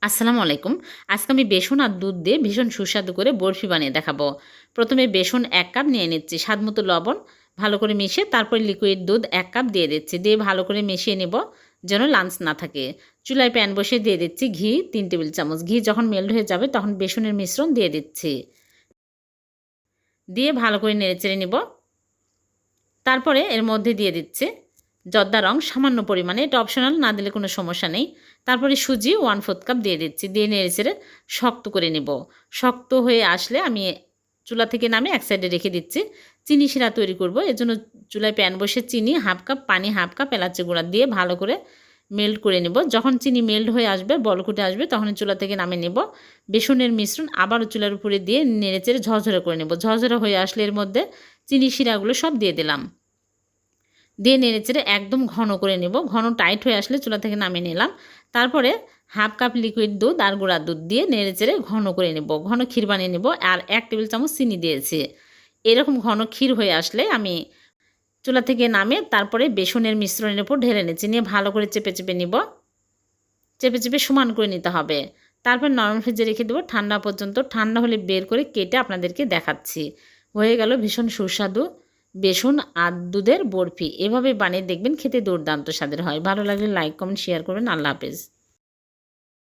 আসসালামু আলাইকুম। আজকে আমি বেসন আর দুধ দিয়ে ভীষণ সুস্বাদু করে বরফি বানিয়ে দেখাবো। প্রথমে বেসন ১ কাপ নিয়ে নিচ্ছি, স্বাদমতো লবণ ভালো করে মিশিয়ে তারপর লিকুইড দুধ ১ কাপ দিয়ে দিচ্ছি। দিয়ে ভালো করে মিশিয়ে নেব যেন লাম্পস না থাকে। চুলায় প্যান বসিয়ে দিয়ে দিচ্ছি ঘি ৩ টেবিল চামচ। ঘি যখন মেল্ট হয়ে যাবে তখন বেসনের মিশ্রণ দিয়ে দিচ্ছি। দিয়ে ভালো করে নেড়েচেড়ে নেব। তারপরে এর মধ্যে দিয়ে দিচ্ছি জর্দা রং সামান্য পরিমাণে, এটা অপশনাল, না দিলে কোনো সমস্যা নেই। তারপরে সুজি 1/4 কাপ দিয়ে দিচ্ছি, দিয়ে নেড়েচেড়ে শক্ত করে নেব। শক্ত হয়ে আসলে আমি চুলা থেকে নামিয়ে এক সাইডে রেখে দিচ্ছি। চিনি শিরা তৈরি করব, এর জন্য চুলায় প্যান বসে চিনি 1/2 কাপ, পানি 1/2 কাপ, এলাচি গুঁড়া দিয়ে ভালো করে মেল্ট করে নেব। যখন চিনি মেল্ট হয়ে আসবে, বলকুটে আসবে, তখন চুলা থেকে নামিয়ে নেব। বেসনের মিশ্রণ আবারও চুলার উপরে দিয়ে নেড়েচেড়ে ঝরঝরে করে নেব। ঝরঝরে হয়ে আসলে এর মধ্যে চিনি শিরাগুলো সব দিয়ে দিলাম। দিয়ে নেড়েচেড়ে একদম ঘন করে নেব। ঘন টাইট হয়ে আসলে চুলা থেকে নামিয়ে নিলাম। তারপরে 1/2 কাপ লিকুইড দুধ আর গুঁড়া দুধ দিয়ে নেড়েচেড়ে ঘন করে নেব। ঘন ক্ষীর বানিয়ে নেব। আর 1 টেবিল চামচ চিনি দিয়েছি। এরকম ঘন ক্ষীর হয়ে আসলে আমি চুলা থেকে নামিয়ে তারপরে বেসনের মিশ্রণের উপর ঢেলে নিচ্ছি। নিয়ে ভালো করে চেপে চেপে নিব। চেপে চেপে সমান করে নিতে হবে। তারপর নরম ফ্রিজে রেখে দেবো ঠান্ডা পর্যন্ত। ঠান্ডা হলে বের করে কেটে আপনাদেরকে দেখাচ্ছি। হয়ে গেল ভীষণ সুস্বাদু বেসন আর দুধের বরফি। এভাবে বানিয়ে দেখবেন, খেতে দুর্দান্ত স্বাদের হয়। ভালো লাগলে লাইক, কমেন্ট, শেয়ার করবেন। আল্লাহ হাফেজ।